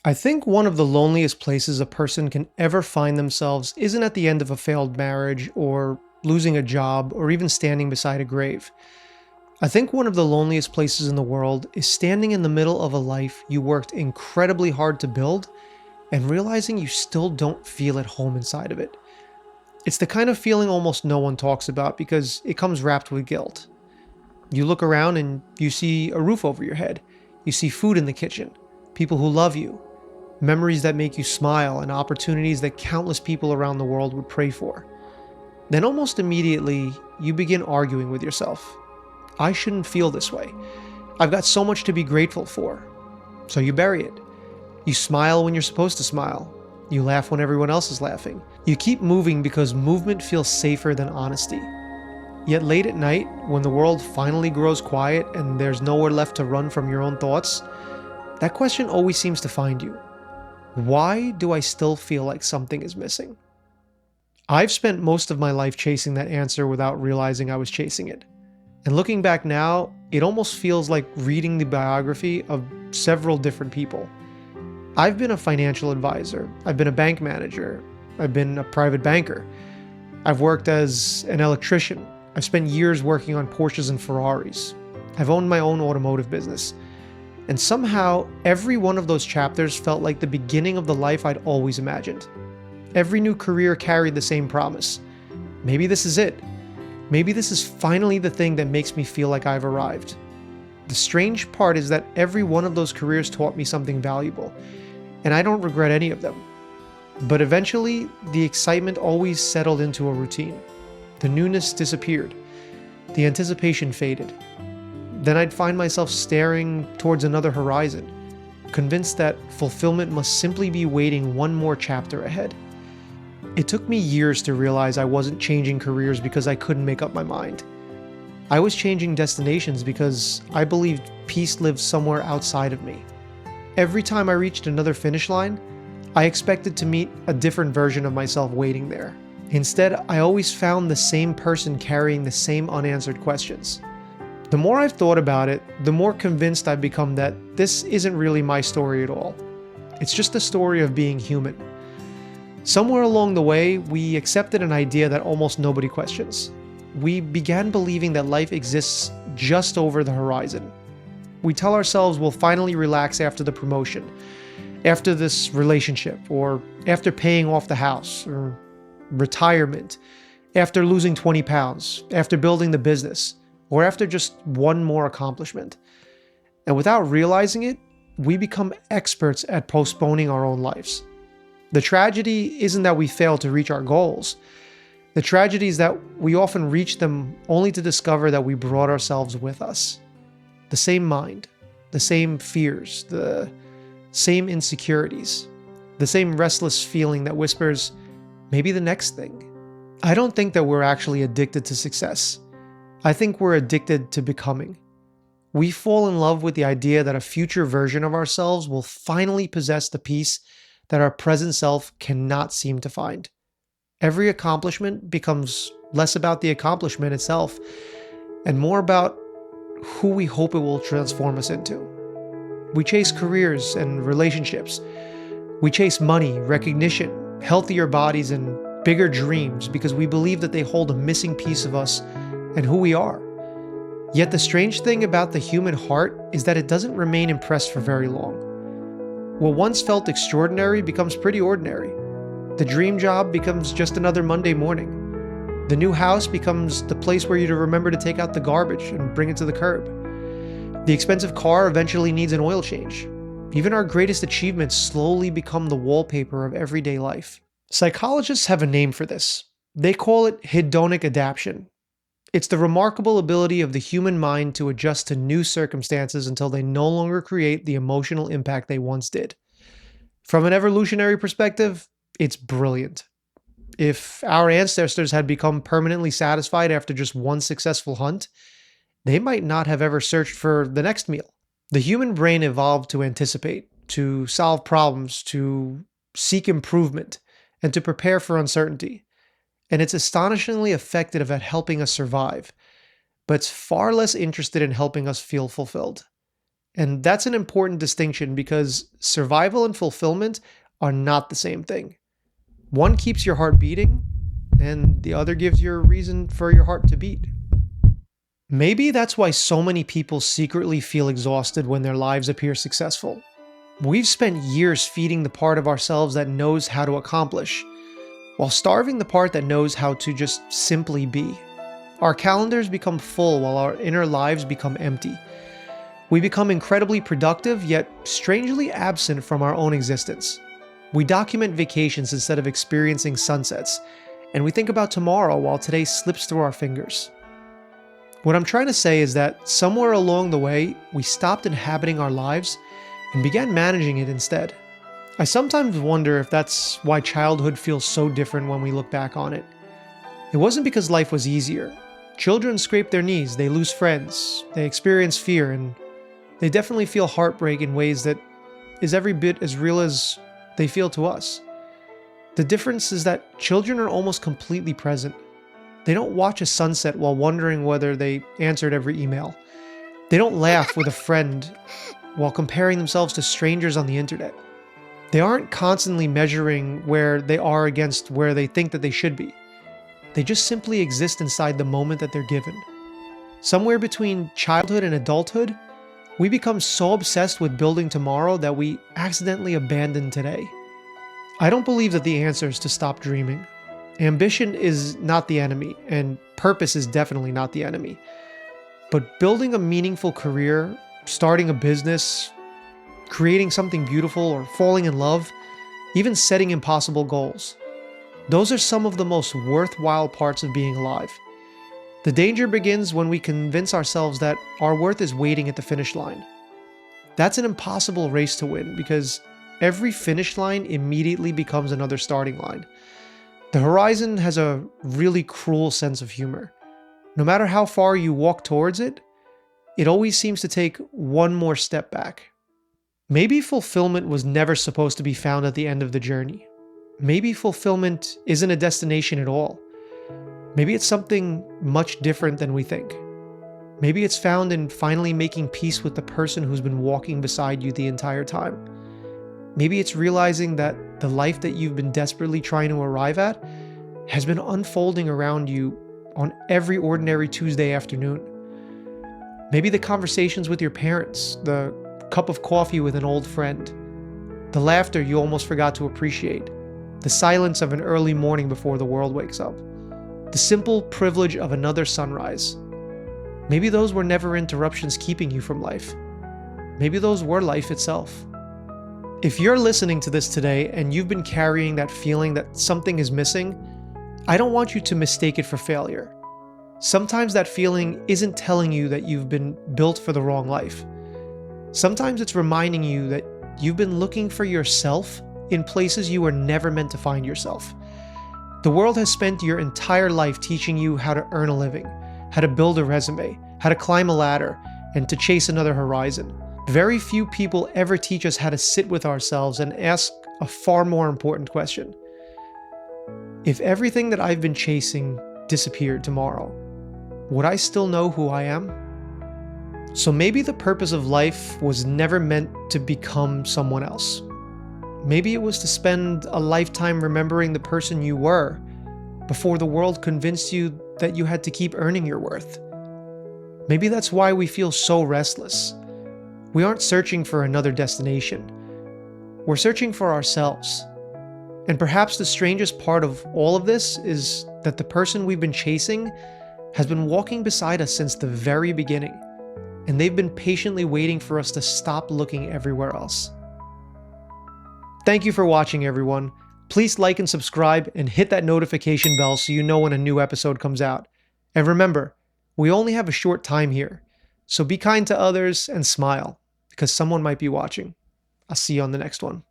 I think one of the loneliest places a person can ever find themselves isn't at the end of a failed marriage or losing a job or even standing beside a grave. I think one of the loneliest places in the world is standing in the middle of a life you worked incredibly hard to build and realizing you still don't feel at home inside of it. It's the kind of feeling almost no one talks about because it comes wrapped with guilt. You look around and you see a roof over your head. You see food in the kitchen, people who love you, memories that make you smile, and opportunities that countless people around the world would pray for. Then almost immediately, you begin arguing with yourself. I shouldn't feel this way. I've got so much to be grateful for. So you bury it. You smile when you're supposed to smile. You laugh when everyone else is laughing. You keep moving because movement feels safer than honesty. Yet late at night, when the world finally grows quiet and there's nowhere left to run from your own thoughts, that question always seems to find you. Why do I still feel like something is missing? I've spent most of my life chasing that answer without realizing I was chasing it. And looking back now, it almost feels like reading the biography of several different people. I've been a financial advisor, I've been a bank manager, I've been a private banker, I've worked as an electrician, I've spent years working on Porsches and Ferraris, I've owned my own automotive business. And somehow, every one of those chapters felt like the beginning of the life I'd always imagined. Every new career carried the same promise. Maybe this is it. Maybe this is finally the thing that makes me feel like I've arrived. The strange part is that every one of those careers taught me something valuable, and I don't regret any of them. But eventually, the excitement always settled into a routine. The newness disappeared. The anticipation faded. Then I'd find myself staring towards another horizon, convinced that fulfillment must simply be waiting one more chapter ahead. It took me years to realize I wasn't changing careers because I couldn't make up my mind. I was changing destinations because I believed peace lived somewhere outside of me. Every time I reached another finish line, I expected to meet a different version of myself waiting there. Instead, I always found the same person carrying the same unanswered questions. The more I've thought about it, the more convinced I've become that this isn't really my story at all. It's just the story of being human. Somewhere along the way, we accepted an idea that almost nobody questions. We began believing that life exists just over the horizon. We tell ourselves we'll finally relax after the promotion, after this relationship, or after paying off the house, or retirement, after losing 20 pounds, after building the business, or after just one more accomplishment. And without realizing it, we become experts at postponing our own lives. The tragedy isn't that we fail to reach our goals. The tragedy is that we often reach them only to discover that we brought ourselves with us. The same mind, the same fears, the same insecurities, the same restless feeling that whispers, maybe the next thing. I don't think that we're actually addicted to success. I think we're addicted to becoming. We fall in love with the idea that a future version of ourselves will finally possess the peace that our present self cannot seem to find. Every accomplishment becomes less about the accomplishment itself and more about who we hope it will transform us into. We chase careers and relationships. We chase money, recognition, healthier bodies, and bigger dreams because we believe that they hold a missing piece of us and who we are. Yet the strange thing about the human heart is that it doesn't remain impressed for very long. What once felt extraordinary becomes pretty ordinary. The dream job becomes just another Monday morning. The new house becomes the place where you remember to take out the garbage and bring it to the curb. The expensive car eventually needs an oil change. Even our greatest achievements slowly become the wallpaper of everyday life. Psychologists have a name for this. They call it hedonic adaptation. It's the remarkable ability of the human mind to adjust to new circumstances until they no longer create the emotional impact they once did. From an evolutionary perspective, it's brilliant. If our ancestors had become permanently satisfied after just one successful hunt, they might not have ever searched for the next meal. The human brain evolved to anticipate, to solve problems, to seek improvement, and to prepare for uncertainty. And it's astonishingly effective at helping us survive, but it's far less interested in helping us feel fulfilled. And that's an important distinction because survival and fulfillment are not the same thing. One keeps your heart beating, and the other gives you a reason for your heart to beat. Maybe that's why so many people secretly feel exhausted when their lives appear successful. We've spent years feeding the part of ourselves that knows how to accomplish, while starving the part that knows how to just simply be. Our calendars become full while our inner lives become empty. We become incredibly productive, yet strangely absent from our own existence. We document vacations instead of experiencing sunsets, and we think about tomorrow while today slips through our fingers. What I'm trying to say is that somewhere along the way, we stopped inhabiting our lives and began managing it instead. I sometimes wonder if that's why childhood feels so different when we look back on it. It wasn't because life was easier. Children scrape their knees, they lose friends, they experience fear, and they definitely feel heartbreak in ways that is every bit as real as they feel to us. The difference is that children are almost completely present. They don't watch a sunset while wondering whether they answered every email. They don't laugh with a friend while comparing themselves to strangers on the internet. They aren't constantly measuring where they are against where they think that they should be. They just simply exist inside the moment that they're given. Somewhere between childhood and adulthood, we become so obsessed with building tomorrow that we accidentally abandon today. I don't believe that the answer is to stop dreaming. Ambition is not the enemy, and purpose is definitely not the enemy. But building a meaningful career, starting a business, creating something beautiful, or falling in love, even setting impossible goals, those are some of the most worthwhile parts of being alive. The danger begins when we convince ourselves that our worth is waiting at the finish line. That's an impossible race to win because every finish line immediately becomes another starting line. The horizon has a really cruel sense of humor. No matter how far you walk towards it, it always seems to take one more step back. Maybe fulfillment was never supposed to be found at the end of the journey. Maybe fulfillment isn't a destination at all. Maybe it's something much different than we think. Maybe it's found in finally making peace with the person who's been walking beside you the entire time. Maybe it's realizing that the life that you've been desperately trying to arrive at has been unfolding around you on every ordinary Tuesday afternoon. Maybe the conversations with your parents, the cup of coffee with an old friend, the laughter you almost forgot to appreciate, the silence of an early morning before the world wakes up, the simple privilege of another sunrise. Maybe those were never interruptions keeping you from life. Maybe those were life itself. If you're listening to this today and you've been carrying that feeling that something is missing, I don't want you to mistake it for failure. Sometimes that feeling isn't telling you that you've been built for the wrong life. Sometimes it's reminding you that you've been looking for yourself in places you were never meant to find yourself. The world has spent your entire life teaching you how to earn a living, how to build a resume, how to climb a ladder, and to chase another horizon. Very few people ever teach us how to sit with ourselves and ask a far more important question. If everything that I've been chasing disappeared tomorrow, would I still know who I am? So maybe the purpose of life was never meant to become someone else. Maybe it was to spend a lifetime remembering the person you were before the world convinced you that you had to keep earning your worth. Maybe that's why we feel so restless. We aren't searching for another destination. We're searching for ourselves. And perhaps the strangest part of all of this is that the person we've been chasing has been walking beside us since the very beginning, and they've been patiently waiting for us to stop looking everywhere else. Thank you for watching, everyone. Please like and subscribe and hit that notification bell so you know when a new episode comes out. And remember, we only have a short time here, so be kind to others and smile, because someone might be watching. I'll see you on the next one.